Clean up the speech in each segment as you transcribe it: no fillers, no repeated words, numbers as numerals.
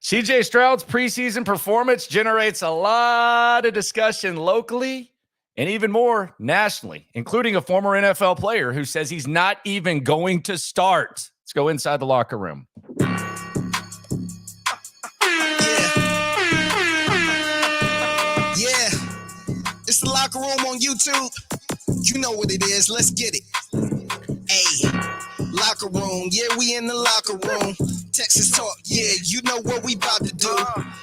CJ Stroud's preseason performance generates a lot of discussion locally and even more nationally, including a former NFL player who says he's not even going to start. Let's go inside the locker room. Yeah, it's the locker room on YouTube. You know what it is. Let's get it. Hey, locker room. Yeah, we in the locker room. Texas talk. Yeah, you know what we about to do.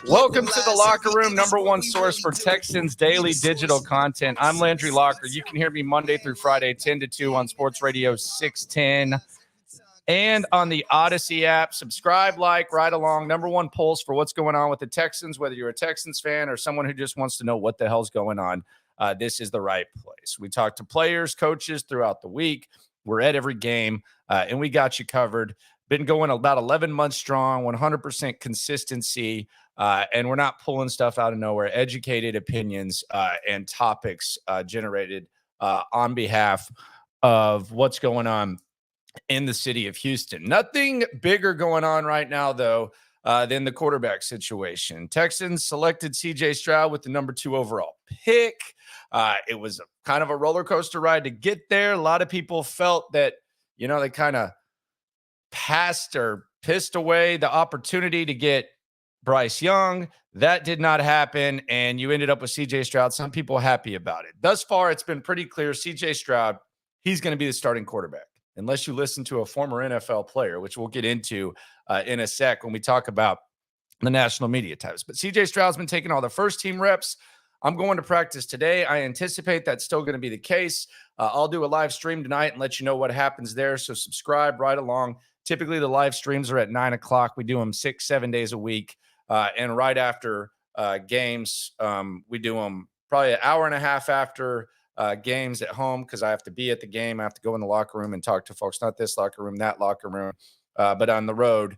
Welcome to the locker room, number one source for Texans daily digital content. I'm Landry Locker. You can hear me Monday through Friday, 10 to 2 on Sports Radio 610 and on the Odyssey app. Subscribe, like, ride along. Number one pulse for what's going on with the Texans, whether you're a Texans fan or someone who just wants to know what the hell's going on. This is the right place. We talk to players, coaches throughout the week. We're at every game, and we got you covered. Been going about 11 months strong, 100% consistency, and we're not pulling stuff out of nowhere. Educated opinions and topics generated on behalf of what's going on in the city of Houston. Nothing bigger going on right now, though, than the quarterback situation. Texans selected CJ Stroud with the number 2 overall pick. It was kind of a roller coaster ride to get there. A lot of people felt that, they kind of passed or pissed away the opportunity to get Bryce Young. That did not happen, and you ended up with CJ Stroud. Some people happy about it. Thus far, it's been pretty clear CJ Stroud, he's going to be the starting quarterback, unless you listen to a former NFL player, which we'll get into in a sec when we talk about the national media types. But CJ Stroud's been taking all the first team reps. I'm going to practice today. I anticipate that's still going to be the case. I'll do a live stream tonight and let you know what happens there. So subscribe right along. Typically, the live streams are at 9 o'clock. We do them 6-7 days a week. And right after games, we do them probably an hour and a half after games at home, because I have to be at the game. I have to go in the locker room and talk to folks, not this locker room, that locker room. But on the road,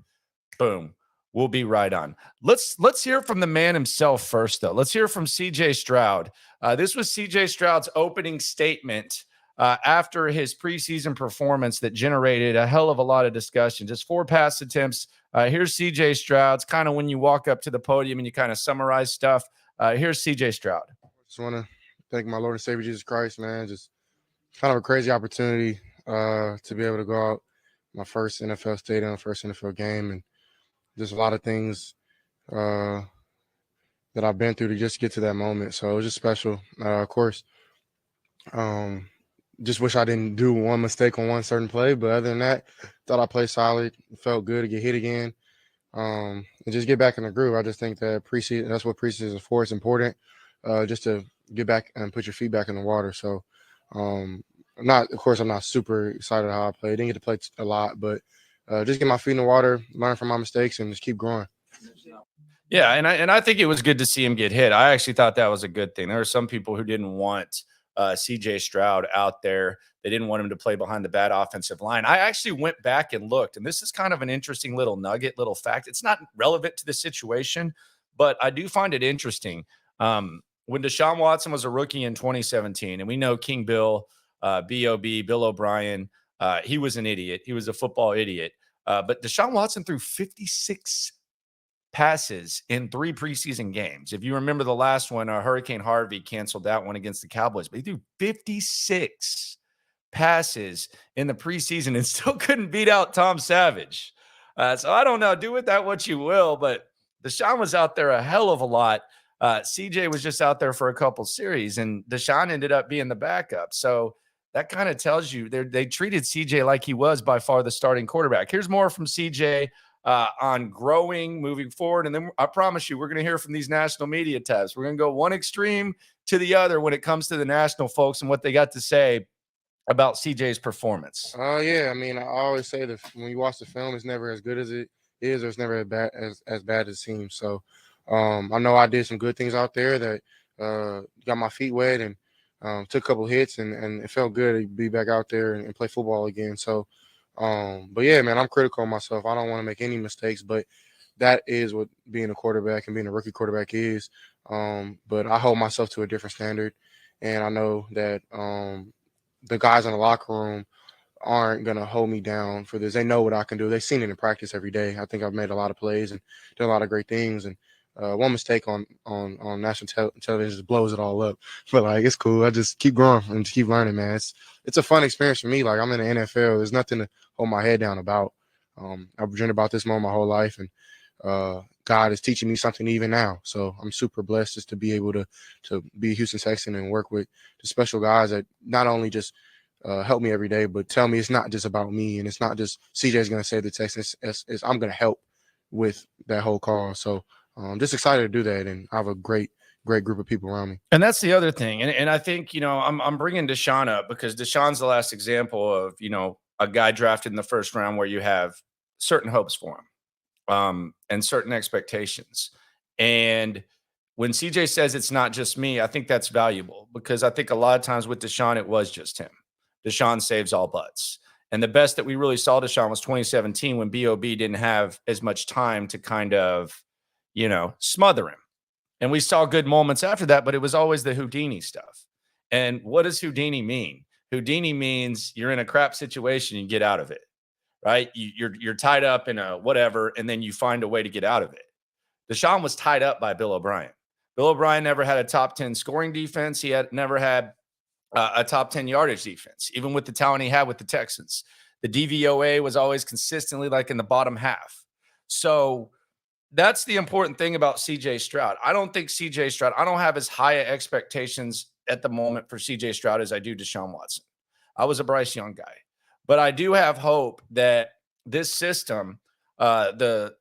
boom, we'll be right on. Let's hear from the man himself first, though. Let's hear from CJ Stroud. This was CJ Stroud's opening statement after his preseason performance that generated a hell of a lot of discussion. Just 4 pass attempts. Here's CJ Stroud's kind of when you walk up to the podium and you kind of summarize stuff. Here's CJ Stroud. Just want to thank my Lord and Savior Jesus Christ, man. Just kind of a crazy opportunity to be able to go out my first NFL stadium, first NFL game, and just a lot of things that I've been through to just get to that moment. So it was just special. Of course, just wish I didn't do one mistake on one certain play, but other than that, thought I played solid. It felt good to get hit again, and just get back in the groove. I just think that preseason, that's what preseason is for. It's important just to get back and put your feet back in the water. So I'm not super excited how I played. Didn't get to play a lot, but just get my feet in the water, learn from my mistakes, and just keep growing. Yeah, and I think it was good to see him get hit. I actually thought that was a good thing. There were some people who didn't want CJ Stroud out there. They didn't want him to play behind the bad offensive line. I actually went back and looked, and this is kind of an interesting little nugget, little fact. It's not relevant to the situation, but I do find it interesting. When Deshaun Watson was a rookie in 2017, and we know King Bill, B.O.B., Bill O'Brien, he was an idiot. He was a football idiot. But Deshaun Watson threw 56 passes in 3 preseason games. If you remember the last one, Hurricane Harvey canceled that one against the Cowboys. But he threw 56 passes in the preseason and still couldn't beat out Tom Savage. So I don't know. Do with that what you will. But Deshaun was out there a hell of a lot. CJ was just out there for a couple series, and Deshaun ended up being the backup. So that kind of tells you they treated CJ like he was by far the starting quarterback. Here's more from CJ on growing, moving forward. And then I promise you, we're going to hear from these national media tabs. We're going to go one extreme to the other when it comes to the national folks and what they got to say about CJ's performance. Yeah, I mean, I always say that when you watch the film, it's never as good as it is, or it's never as bad as it seems. So I know I did some good things out there that got my feet wet and took a couple hits, and it felt good to be back out there and play football again. So, but yeah, man, I'm critical of myself. I don't want to make any mistakes, but that is what being a quarterback and being a rookie quarterback is. But I hold myself to a different standard, and I know that the guys in the locker room aren't going to hold me down for this. They know what I can do. They've seen it in practice every day. I think I've made a lot of plays and done a lot of great things. And one mistake on national television just blows it all up. But, like, it's cool. I just keep growing and keep learning, man. It's a fun experience for me. Like, I'm in the NFL. There's nothing to hold my head down about. I've dreamed about this moment my whole life, and God is teaching me something even now. So I'm super blessed just to be able to be a Houston Texan and work with the special guys that not only just help me every day, but tell me it's not just about me, and it's not just CJ's going to save the Texans. It's I'm going to help with that whole cause. So I'm just excited to do that, and I have a great group of people around me. And that's the other thing. And I think, I'm bringing Deshaun up because Deshaun's the last example of, a guy drafted in the first round where you have certain hopes for him and certain expectations. And when CJ says it's not just me, I think that's valuable because I think a lot of times with Deshaun, it was just him. Deshaun saves all butts. And the best that we really saw Deshaun was 2017 when B.O.B. didn't have as much time to kind of, smother him. And we saw good moments after that, but it was always the Houdini stuff. And what does Houdini mean? Houdini means you're in a crap situation, you get out of it, right? You're tied up in a whatever, and then you find a way to get out of it. Deshaun was tied up by Bill O'Brien. Bill O'Brien never had a top 10 scoring defense. He had never had a top 10 yardage defense, even with the talent he had with the Texans. The DVOA was always consistently like in the bottom half. So that's the important thing about CJ Stroud. I don't have as high expectations at the moment for CJ Stroud as I do Deshaun Watson. I was a Bryce Young guy, but I do have hope that this system, the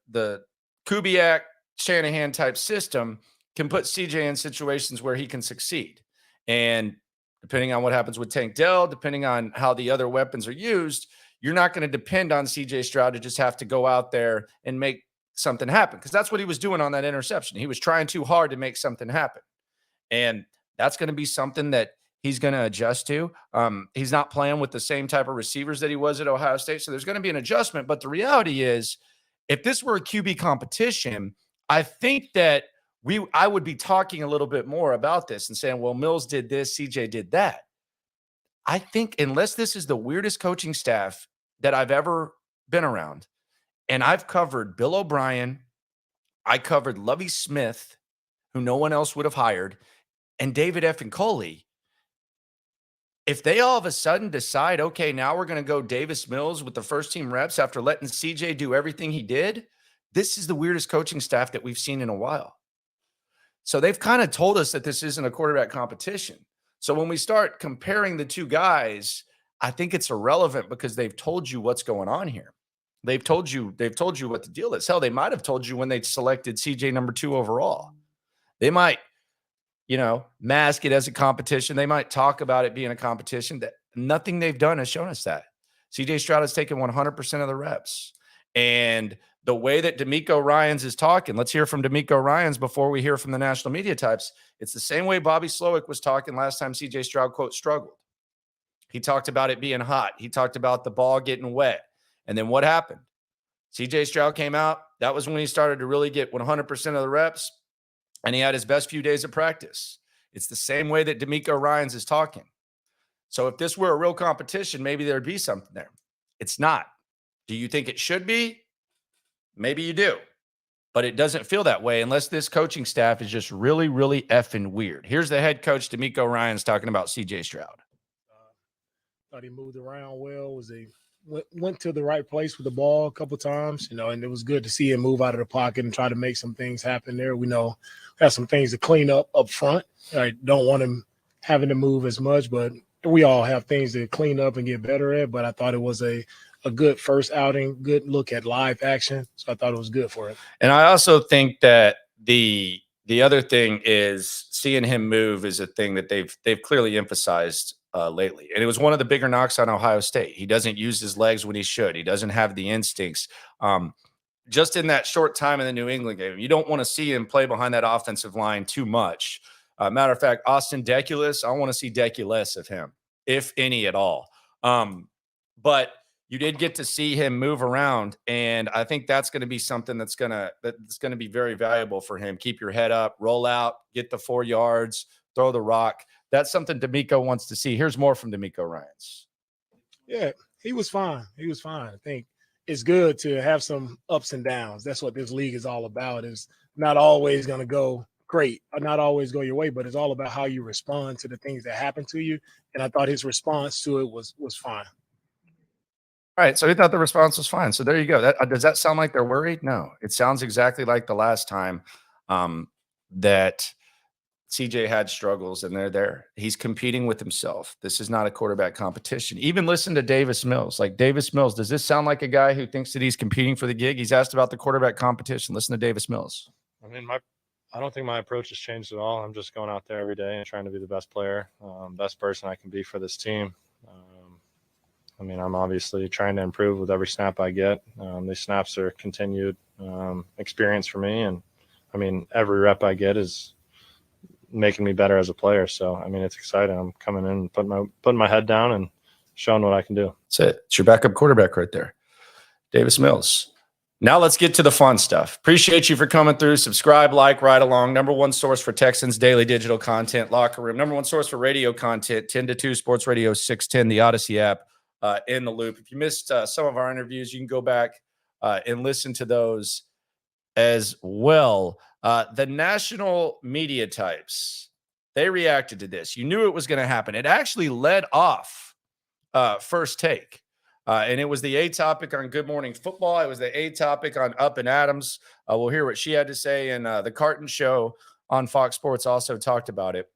Kubiak Shanahan type system, can put CJ in situations where he can succeed. And depending on what happens with Tank Dell, depending on how the other weapons are used, you're not going to depend on CJ Stroud to just have to go out there and make something happen, because that's what he was doing on that interception. He was trying too hard to make something happen. And that's going to be something that he's going to adjust to. He's not playing with the same type of receivers that he was at Ohio State. So there's going to be an adjustment. But the reality is, if this were a QB competition, I think that I would be talking a little bit more about this and saying, well, Mills did this, CJ did that. I think unless this is the weirdest coaching staff that I've ever been around, and I've covered Bill O'Brien, I covered Lovie Smith, who no one else would have hired, and David F. Coley. If they all of a sudden decide, okay, now we're going to go Davis Mills with the first team reps after letting CJ do everything he did, this is the weirdest coaching staff that we've seen in a while. So they've kind of told us that this isn't a quarterback competition. So when we start comparing the two guys, I think it's irrelevant because they've told you what's going on here. They've told you what the deal is. Hell, they might have told you when they selected CJ number 2 overall. They might, mask it as a competition. They might talk about it being a competition. That nothing they've done has shown us that. CJ Stroud has taken 100% of the reps. And the way that DAmico Ryan's is talking, let's hear from DAmico Ryan's before we hear from the national media types. It's the same way Bobby Slowick was talking last time CJ Stroud, quote, struggled. He talked about it being hot. He talked about the ball getting wet. And then what happened? CJ Stroud came out. That was when he started to really get 100% of the reps, and he had his best few days of practice. It's the same way that DAmico Ryan's is talking. So if this were a real competition, maybe there'd be something there. It's not. Do you think it should be? Maybe you do. But it doesn't feel that way unless this coaching staff is just really, really effing weird. Here's the head coach, DAmico Ryan's, talking about CJ Stroud. Thought he moved around well. Went to the right place with the ball a couple times, and it was good to see him move out of the pocket and try to make some things happen there. We know we have some things to clean up front. I don't want him having to move as much, but we all have things to clean up and get better at. But I thought it was a good first outing, good look at live action. So I thought it was good for him. And I also think that the other thing is seeing him move is a thing that they've clearly emphasized lately. And it was one of the bigger knocks on Ohio State. He doesn't use his legs when he should. He doesn't have the instincts. Just in that short time in the New England game, you don't want to see him play behind that offensive line too much. Matter of fact, Austin Deculus, I want to see Deculus of him, if any at all. But you did get to see him move around, and I think that's going to be something that's going to be very valuable for him. Keep your head up, roll out, get the 4 yards, throw the rock. That's something DAmico wants to see. Here's more from DAmico Ryan's. Yeah, He was fine. He was fine. I think it's good to have some ups and downs. That's what this league is all about. Is not always going to go great or not always go your way, but it's all about how you respond to the things that happen to you. And I thought his response to it was fine. All right, so he thought the response was fine. So there you go. Does that sound like they're worried? No, it sounds exactly like the last time that CJ had struggles, and they're there. He's competing with himself. This is not a quarterback competition. Even listen to Davis Mills. Like Davis Mills, does this sound like a guy who thinks that he's competing for the gig? He's asked about the quarterback competition. Listen to Davis Mills. I mean, I don't think my approach has changed at all. I'm just going out there every day and trying to be the best player, best person I can be for this team. I mean, I'm obviously trying to improve with every snap I get. These snaps are continued experience for me. And, I mean, every rep I get is making me better as a player. So, I mean, it's exciting. I'm coming in and putting my head down and showing what I can do. That's it. It's your backup quarterback right there, Davis Mills. Now let's get to the fun stuff. Appreciate you for coming through. Subscribe, like, ride along. Number one source for Texans daily digital content, Locker Room. Number one source for radio content, 10 to 2, Sports Radio 610, the Odyssey app. In the loop. If you missed some of our interviews, you can go back and listen to those as well. The national media types, they reacted to this. You knew it was going to happen. It actually led off First Take. And it was the A topic on Good Morning Football. It was the A topic on Up and Adams. We'll hear what she had to say. And the Cartons show on Fox Sports also talked about it.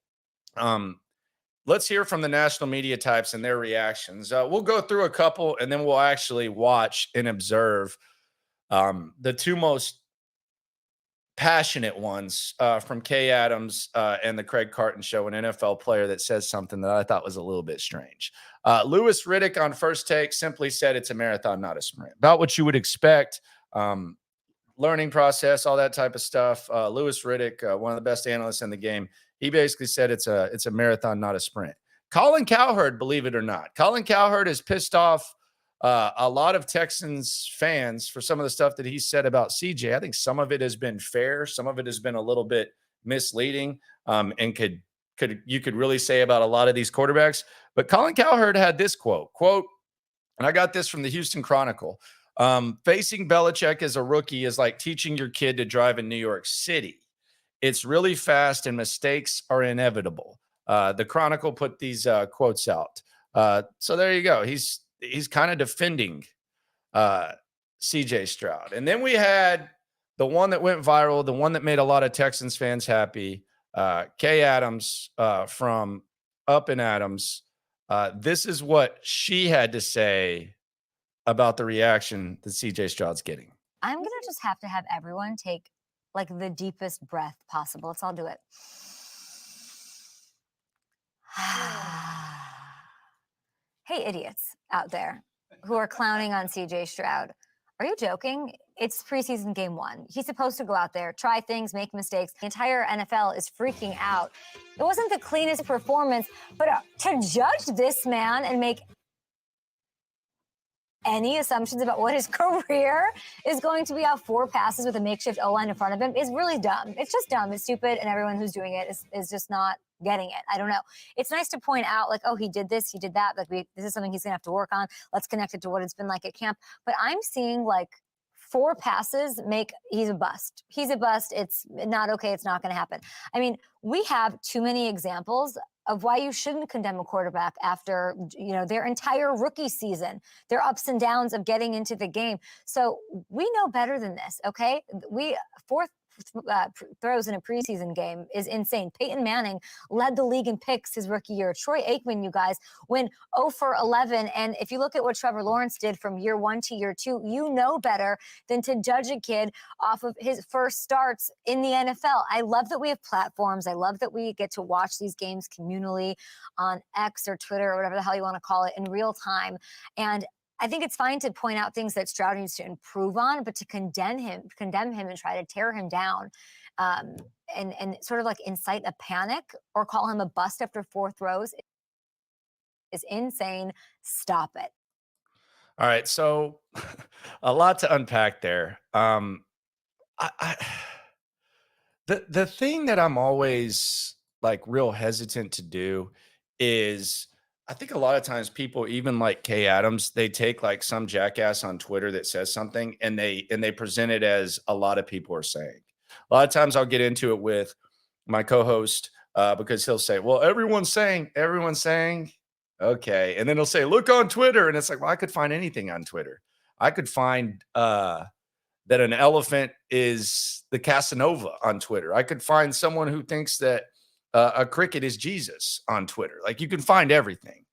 Let's hear from the national media types and their reactions. We'll go through a couple, and then we'll actually watch and observe the two most passionate ones from Kay Adams and the Craig Carton show, an NFL player that says something that I thought was a little bit strange. Louis Riddick on First Take simply said it's a marathon, not a sprint. About what you would expect, learning process, all that type of stuff. Louis Riddick, one of the best analysts in the game, he basically said it's a marathon, not a sprint. Colin Cowherd, believe it or not, Colin Cowherd has pissed off a lot of Texans fans for some of the stuff that he said about CJ. I think some of it has been fair. Some of it has been a little bit misleading and you could really say about a lot of these quarterbacks. But Colin Cowherd had this quote, and I got this from the Houston Chronicle. Facing Belichick as a rookie is like teaching your kid to drive in New York City. It's really fast and mistakes are inevitable. The Chronicle put these quotes out. So there you go. He's kind of defending CJ Stroud. And then we had the one that went viral, the one that made a lot of Texans fans happy, Kay Adams from Up and Adams. This is what she had to say about the reaction that CJ Stroud's getting. I'm going to just have to have everyone take like the deepest breath possible. Let's all do it. Hey, idiots out there who are clowning on CJ Stroud. Are you joking? It's preseason game 1. He's supposed to go out there, try things, make mistakes. The entire NFL is freaking out. It wasn't the cleanest performance, but to judge this man and make any assumptions about what his career is going to be out 4 passes with a makeshift O-line in front of him is really dumb. It's just dumb. It's stupid. And everyone who's doing it is just not getting it. I don't know. It's nice to point out like, oh, he did this, he did that. Like this is something he's going to have to work on. Let's connect it to what it's been like at camp. But I'm seeing like 4 passes he's a bust. He's a bust. It's not okay. It's not going to happen. I mean, we have too many examples of why you shouldn't condemn a quarterback after, their entire rookie season, their ups and downs of getting into the game. So we know better than this, okay? 4 throws in a preseason game is insane. Peyton Manning led the league in picks his rookie year. Troy Aikman, you guys, went 0 for 11. And if you look at what Trevor Lawrence did from year 1 to year 2, you know better than to judge a kid off of his first starts in the NFL. I love that we have platforms. I love that we get to watch these games communally on X or Twitter or whatever the hell you want to call it in real time. And I think it's fine to point out things that Stroud needs to improve on, but to condemn him and try to tear him down and sort of like incite a panic or call him a bust after 4 throws is insane. Stop it. All right. So a lot to unpack there. The thing that I'm always like real hesitant to do is I think a lot of times people, even like Kay Adams, they take like some jackass on Twitter that says something and they present it as a lot of people are saying. A lot of times I'll get into it with my co-host because he'll say, well, everyone's saying. Okay. And then he'll say, look on Twitter. And it's like, well, I could find anything on Twitter. I could find that an elephant is the Casanova on Twitter. I could find someone who thinks that a cricket is Jesus on Twitter. Like, you can find everything.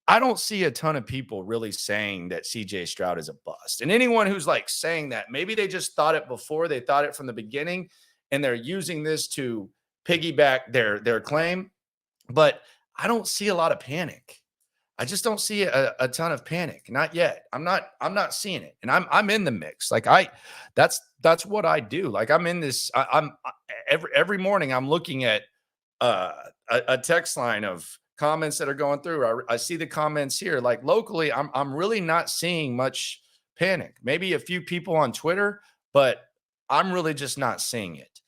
I don't see a ton of people really saying that CJ Stroud is a bust. And anyone who's like saying that, maybe they just thought it before, they thought it from the beginning, and they're using this to piggyback their claim. But I don't see a lot of panic. I just don't see a ton of panic. Not yet. I'm not seeing it. And I'm in the mix. Like that's what I do. Like I'm in this, I'm every morning I'm looking at a text line of comments that are going through. I see the comments here. Like locally, I'm really not seeing much panic. Maybe a few people on Twitter, but I'm really just not seeing it.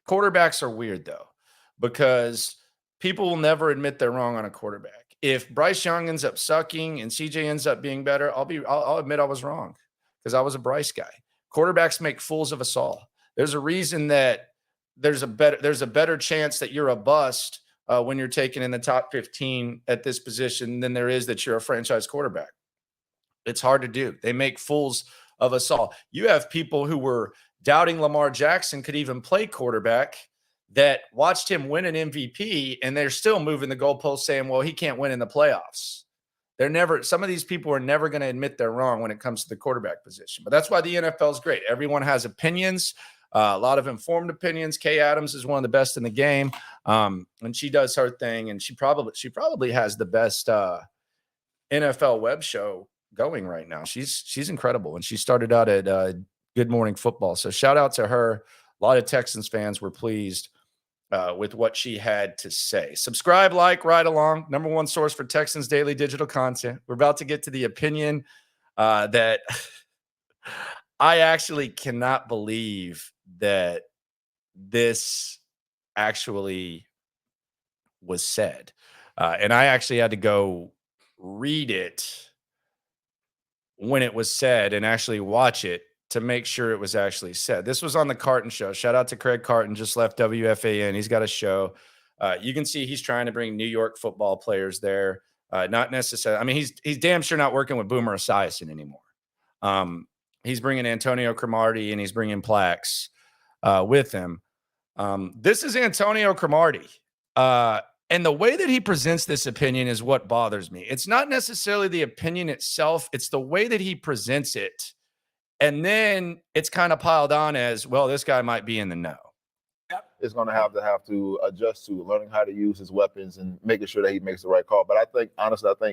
Quarterbacks are weird though, because people will never admit they're wrong on a quarterback. If Bryce Young ends up sucking and CJ ends up being better, I'll admit I was wrong because I was a Bryce guy. Quarterbacks make fools of us all. There's a reason that there's a better chance that you're a bust when you're taken in the top 15 at this position than there is that you're a franchise quarterback. It's hard to do. They make fools of us all. You have people who were doubting Lamar Jackson could even play quarterback that watched him win an MVP, and they're still moving the goalposts saying, well, he can't win in the playoffs. Some of these people are never going to admit they're wrong when it comes to the quarterback position. But that's why the NFL is great. Everyone has opinions, a lot of informed opinions. Kay Adams is one of the best in the game. And she does her thing, and she probably has the best NFL web show going right now. She's incredible. And she started out at Good Morning Football. So shout out to her. A lot of Texans fans were pleased with what she had to say. Subscribe, like, ride along. Number one source for Texans daily digital content. We're about to get to the opinion that I actually cannot believe that this actually was said. And I actually had to go read it when it was said and actually watch it to make sure it was actually said. This was on the Carton show. Shout out to Craig Carton, just left WFAN. He's got a show. You can see he's trying to bring New York football players there. Not necessarily. I mean, he's damn sure not working with Boomer Esiason anymore. He's bringing Antonio Cromartie and he's bringing Plax with him. This is Antonio Cromartie. And the way that he presents this opinion is what bothers me. It's not necessarily the opinion itself. It's the way that he presents it. And then it's kind of piled on as, well, this guy might be in the know. Is going to have to adjust to learning how to use his weapons and making sure that he makes the right call. But I think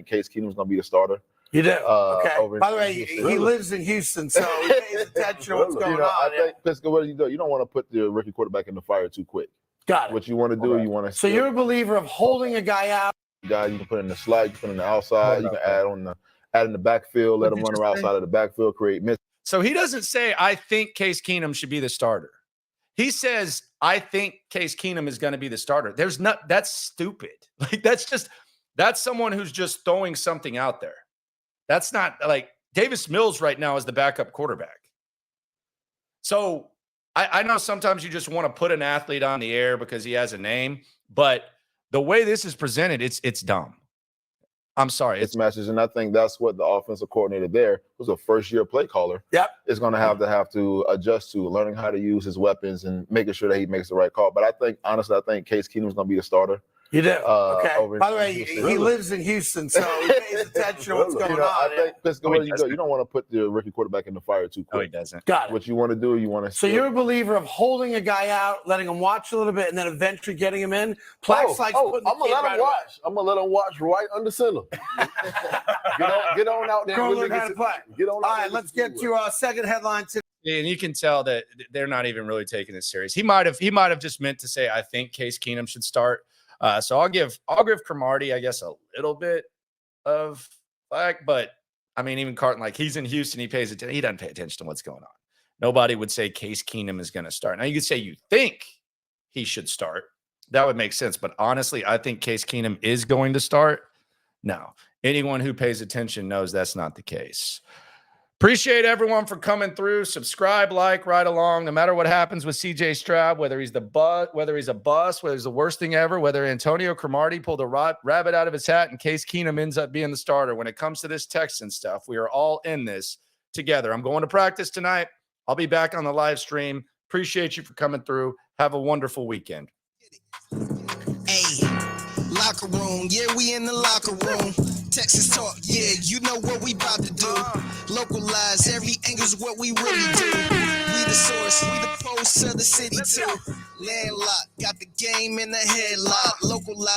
Case Keenum's going to be the starter. You do? Okay. By the way, Houston. he lives in Houston, so he pays attention to what's going on. I think, Pisco, what do? You don't want to put the rookie quarterback in the fire too quick. Got it. What you want to do, you want to. So you're a believer of holding a guy out. Guy you can put in the slide, you can put in the outside, you can add in the backfield, let him run around outside of the backfield, create miss. So he doesn't say, I think Case Keenum should be the starter. He says, I think Case Keenum is going to be the starter. That's stupid. Like, that's someone who's just throwing something out there. That's not like Davis Mills right now is the backup quarterback. So I know sometimes you just want to put an athlete on the air because he has a name, but the way this is presented, it's dumb. I'm sorry. It's matches, and I think that's what the offensive coordinator there, who's a first-year play caller, is going to have to adjust to learning how to use his weapons and making sure that he makes the right call. But I think Case Keenum's going to be the starter. You do? Okay. By the way, he lives in Houston, so he pays attention to what's going on. I think, Pisco, what do? You don't want to put the rookie quarterback in the fire too quick. No, he doesn't. Got it. What you want to do, you want to. So you're a believer of holding a guy out, letting him watch a little bit, and then eventually getting him in? Plax likes putting the I'm going to let him watch. I'm going to let him watch right under center. get on out there. Go learn how to play. Get on. All right, let's get to our second headline today. And you can tell that they're not even really taking this serious. He might have just meant to say, I think Case Keenum should start. So I'll give Cromartie, I guess, a little bit of flack, but I mean, even Carton, like, he's in Houston, he pays attention. He doesn't pay attention to what's going on. Nobody would say Case Keenum is going to start. Now you could say you think he should start. that would make sense. But honestly, I think Case Keenum is going to start. No, anyone who pays attention knows that's not the case. Appreciate everyone for coming through. Subscribe, like, right along. No matter what happens with CJ Stroud, whether he's a bust, whether he's the worst thing ever, whether Antonio Cromartie pulled a rabbit out of his hat and Case Keenum ends up being the starter. When it comes to this Texan stuff, we are all in this together. I'm going to practice tonight. I'll be back on the live stream. Appreciate you for coming through. Have a wonderful weekend. Hey, locker room, yeah, we in the locker room. Texas talk, yeah, you know what we about to do. Localize, every angle's what we really do. We the source, we the pulse of the city too. Landlocked, got the game in the headlock. Localize.